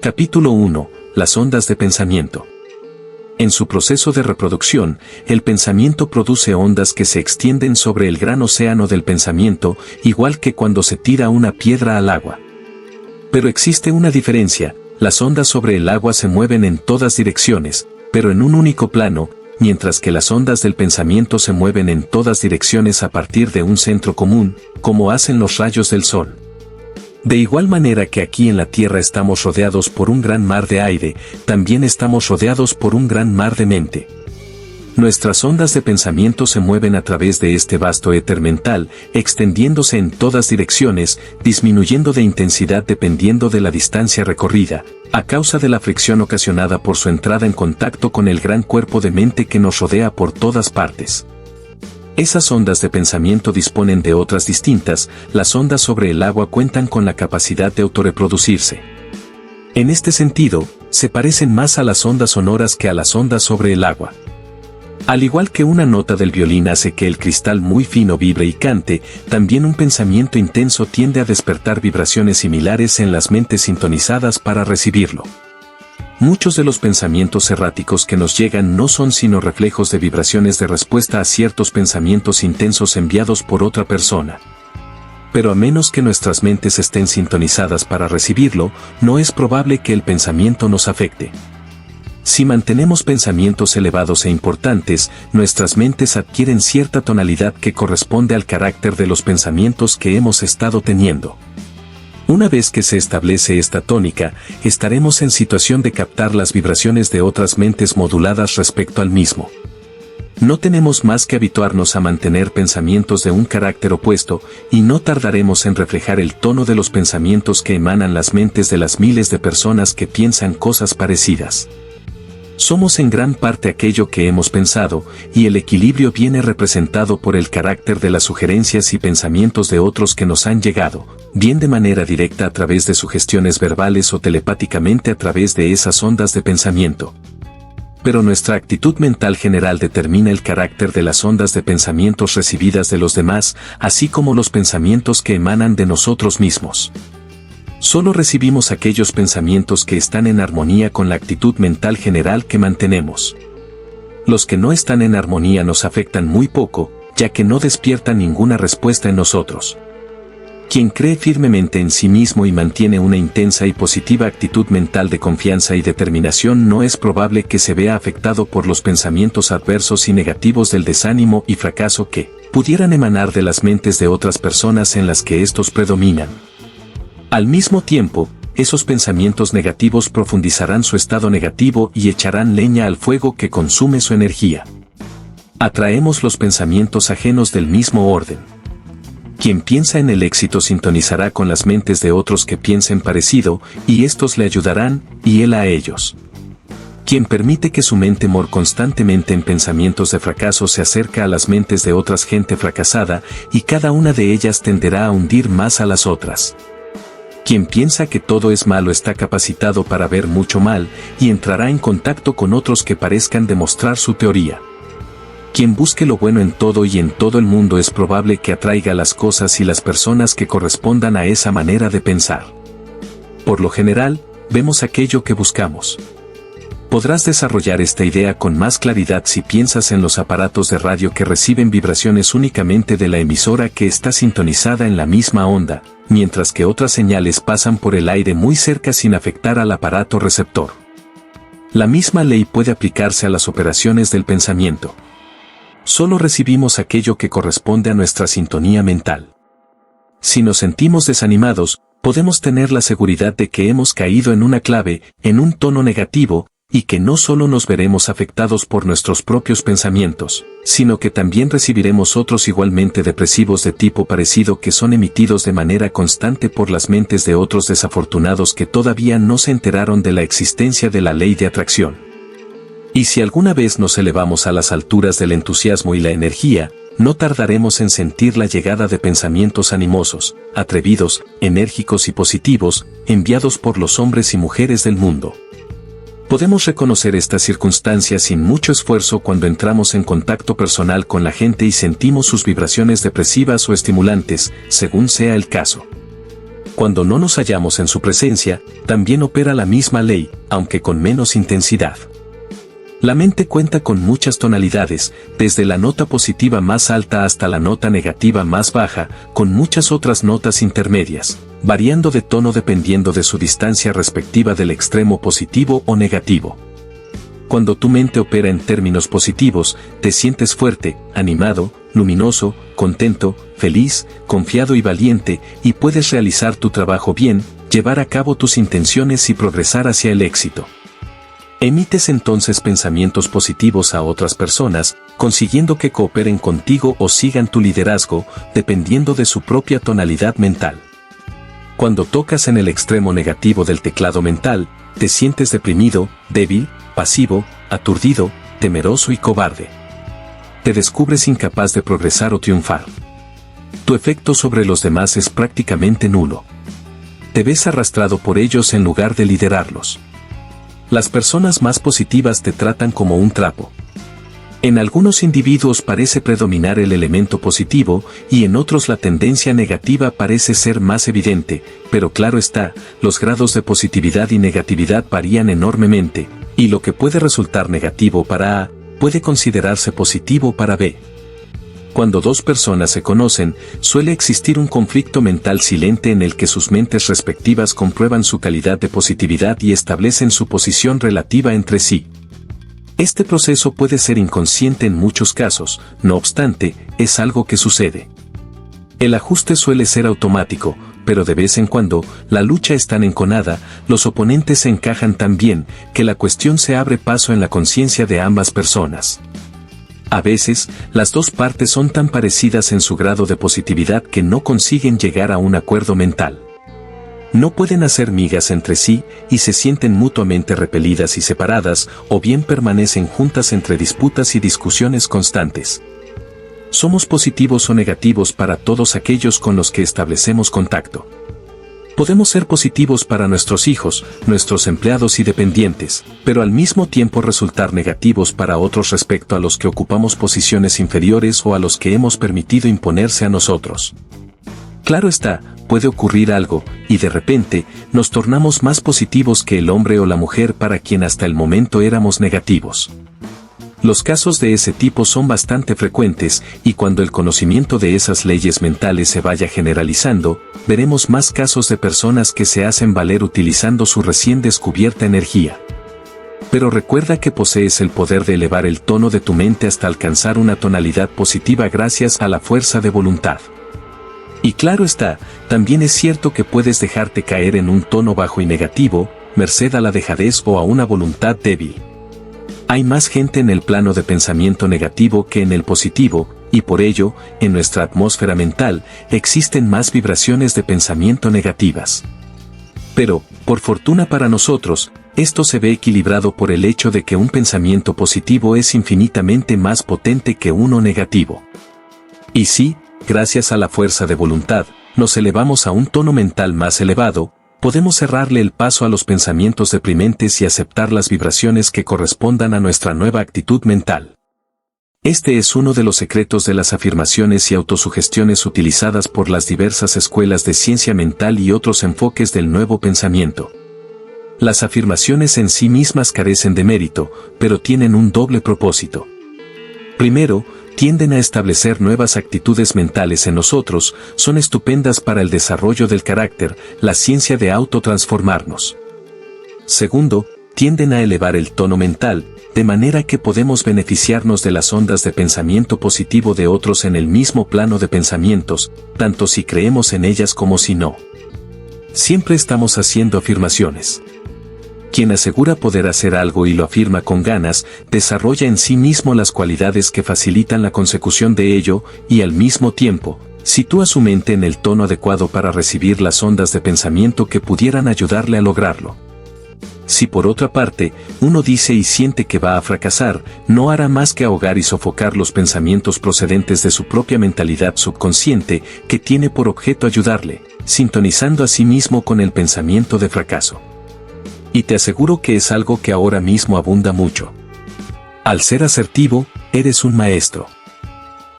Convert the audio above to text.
Capítulo 1. Las ondas de pensamiento. En su proceso de reproducción, el pensamiento produce ondas que se extienden sobre el gran océano del pensamiento, igual que cuando se tira una piedra al agua. Pero existe una diferencia: las ondas sobre el agua se mueven en todas direcciones, pero en un único plano, mientras que las ondas del pensamiento se mueven en todas direcciones a partir de un centro común, como hacen los rayos del sol. De igual manera que aquí en la Tierra estamos rodeados por un gran mar de aire, también estamos rodeados por un gran mar de mente. Nuestras ondas de pensamiento se mueven a través de este vasto éter mental, extendiéndose en todas direcciones, disminuyendo de intensidad dependiendo de la distancia recorrida, a causa de la fricción ocasionada por su entrada en contacto con el gran cuerpo de mente que nos rodea por todas partes. Esas ondas de pensamiento disponen de otras distintas. Las ondas sobre el agua cuentan con la capacidad de autorreproducirse. En este sentido, se parecen más a las ondas sonoras que a las ondas sobre el agua. Al igual que una nota del violín hace que el cristal muy fino vibre y cante, también un pensamiento intenso tiende a despertar vibraciones similares en las mentes sintonizadas para recibirlo. Muchos de los pensamientos erráticos que nos llegan no son sino reflejos de vibraciones de respuesta a ciertos pensamientos intensos enviados por otra persona. Pero a menos que nuestras mentes estén sintonizadas para recibirlo, no es probable que el pensamiento nos afecte. Si mantenemos pensamientos elevados e importantes, nuestras mentes adquieren cierta tonalidad que corresponde al carácter de los pensamientos que hemos estado teniendo. Una vez que se establece esta tónica, estaremos en situación de captar las vibraciones de otras mentes moduladas respecto al mismo. No tenemos más que habituarnos a mantener pensamientos de un carácter opuesto, y no tardaremos en reflejar el tono de los pensamientos que emanan las mentes de las miles de personas que piensan cosas parecidas. Somos en gran parte aquello que hemos pensado, y el equilibrio viene representado por el carácter de las sugerencias y pensamientos de otros que nos han llegado, bien de manera directa a través de sugestiones verbales o telepáticamente a través de esas ondas de pensamiento. Pero nuestra actitud mental general determina el carácter de las ondas de pensamientos recibidas de los demás, así como los pensamientos que emanan de nosotros mismos. Solo recibimos aquellos pensamientos que están en armonía con la actitud mental general que mantenemos. Los que no están en armonía nos afectan muy poco, ya que no despiertan ninguna respuesta en nosotros. Quien cree firmemente en sí mismo y mantiene una intensa y positiva actitud mental de confianza y determinación no es probable que se vea afectado por los pensamientos adversos y negativos del desánimo y fracaso que pudieran emanar de las mentes de otras personas en las que estos predominan. Al mismo tiempo, esos pensamientos negativos profundizarán su estado negativo y echarán leña al fuego que consume su energía. Atraemos los pensamientos ajenos del mismo orden. Quien piensa en el éxito sintonizará con las mentes de otros que piensen parecido, y estos le ayudarán, y él a ellos. Quien permite que su mente mor constantemente en pensamientos de fracaso se acerca a las mentes de otras gente fracasada, y cada una de ellas tenderá a hundir más a las otras. Quien piensa que todo es malo está capacitado para ver mucho mal, y entrará en contacto con otros que parezcan demostrar su teoría. Quien busque lo bueno en todo y en todo el mundo es probable que atraiga las cosas y las personas que correspondan a esa manera de pensar. Por lo general, vemos aquello que buscamos. Podrás desarrollar esta idea con más claridad si piensas en los aparatos de radio que reciben vibraciones únicamente de la emisora que está sintonizada en la misma onda, mientras que otras señales pasan por el aire muy cerca sin afectar al aparato receptor. La misma ley puede aplicarse a las operaciones del pensamiento. Solo recibimos aquello que corresponde a nuestra sintonía mental. Si nos sentimos desanimados, podemos tener la seguridad de que hemos caído en una clave, en un tono negativo, y que no solo nos veremos afectados por nuestros propios pensamientos, sino que también recibiremos otros igualmente depresivos de tipo parecido que son emitidos de manera constante por las mentes de otros desafortunados que todavía no se enteraron de la existencia de la ley de atracción. Y si alguna vez nos elevamos a las alturas del entusiasmo y la energía, no tardaremos en sentir la llegada de pensamientos animosos, atrevidos, enérgicos y positivos, enviados por los hombres y mujeres del mundo. Podemos reconocer estas circunstancias sin mucho esfuerzo cuando entramos en contacto personal con la gente y sentimos sus vibraciones depresivas o estimulantes, según sea el caso. Cuando no nos hallamos en su presencia, también opera la misma ley, aunque con menos intensidad. La mente cuenta con muchas tonalidades, desde la nota positiva más alta hasta la nota negativa más baja, con muchas otras notas intermedias, variando de tono dependiendo de su distancia respectiva del extremo positivo o negativo. Cuando tu mente opera en términos positivos, te sientes fuerte, animado, luminoso, contento, feliz, confiado y valiente, y puedes realizar tu trabajo bien, llevar a cabo tus intenciones y progresar hacia el éxito. Emites entonces pensamientos positivos a otras personas, consiguiendo que cooperen contigo o sigan tu liderazgo, dependiendo de su propia tonalidad mental. Cuando tocas en el extremo negativo del teclado mental, te sientes deprimido, débil, pasivo, aturdido, temeroso y cobarde. Te descubres incapaz de progresar o triunfar. Tu efecto sobre los demás es prácticamente nulo. Te ves arrastrado por ellos en lugar de liderarlos. Las personas más positivas te tratan como un trapo. En algunos individuos parece predominar el elemento positivo y en otros la tendencia negativa parece ser más evidente, pero claro está, los grados de positividad y negatividad varían enormemente, y lo que puede resultar negativo para A, puede considerarse positivo para B. Cuando dos personas se conocen, suele existir un conflicto mental silente en el que sus mentes respectivas comprueban su calidad de positividad y establecen su posición relativa entre sí. Este proceso puede ser inconsciente en muchos casos, no obstante, es algo que sucede. El ajuste suele ser automático, pero de vez en cuando, la lucha es tan enconada, los oponentes se encajan tan bien, que la cuestión se abre paso en la conciencia de ambas personas. A veces, las dos partes son tan parecidas en su grado de positividad que no consiguen llegar a un acuerdo mental. No pueden hacer migas entre sí y se sienten mutuamente repelidas y separadas, o bien permanecen juntas entre disputas y discusiones constantes. Somos positivos o negativos para todos aquellos con los que establecemos contacto. Podemos ser positivos para nuestros hijos, nuestros empleados y dependientes, pero al mismo tiempo resultar negativos para otros respecto a los que ocupamos posiciones inferiores o a los que hemos permitido imponerse a nosotros. Claro está, puede ocurrir algo, y de repente, nos tornamos más positivos que el hombre o la mujer para quien hasta el momento éramos negativos. Los casos de ese tipo son bastante frecuentes, y cuando el conocimiento de esas leyes mentales se vaya generalizando, veremos más casos de personas que se hacen valer utilizando su recién descubierta energía. Pero recuerda que posees el poder de elevar el tono de tu mente hasta alcanzar una tonalidad positiva gracias a la fuerza de voluntad. Y claro está, también es cierto que puedes dejarte caer en un tono bajo y negativo, merced a la dejadez o a una voluntad débil. Hay más gente en el plano de pensamiento negativo que en el positivo, y por ello, en nuestra atmósfera mental, existen más vibraciones de pensamiento negativas. Pero, por fortuna para nosotros, esto se ve equilibrado por el hecho de que un pensamiento positivo es infinitamente más potente que uno negativo. Y sí, gracias a la fuerza de voluntad, nos elevamos a un tono mental más elevado, podemos cerrarle el paso a los pensamientos deprimentes y aceptar las vibraciones que correspondan a nuestra nueva actitud mental. Este es uno de los secretos de las afirmaciones y autosugestiones utilizadas por las diversas escuelas de ciencia mental y otros enfoques del nuevo pensamiento. Las afirmaciones en sí mismas carecen de mérito, pero tienen un doble propósito. Primero, tienden a establecer nuevas actitudes mentales en nosotros, son estupendas para el desarrollo del carácter, la ciencia de autotransformarnos. Segundo, tienden a elevar el tono mental, de manera que podemos beneficiarnos de las ondas de pensamiento positivo de otros en el mismo plano de pensamientos, tanto si creemos en ellas como si no. Siempre estamos haciendo afirmaciones. Quien asegura poder hacer algo y lo afirma con ganas, desarrolla en sí mismo las cualidades que facilitan la consecución de ello, y al mismo tiempo, sitúa su mente en el tono adecuado para recibir las ondas de pensamiento que pudieran ayudarle a lograrlo. Si por otra parte, uno dice y siente que va a fracasar, no hará más que ahogar y sofocar los pensamientos procedentes de su propia mentalidad subconsciente, que tiene por objeto ayudarle, sintonizando a sí mismo con el pensamiento de fracaso. Y te aseguro que es algo que ahora mismo abunda mucho. Al ser asertivo, eres un maestro.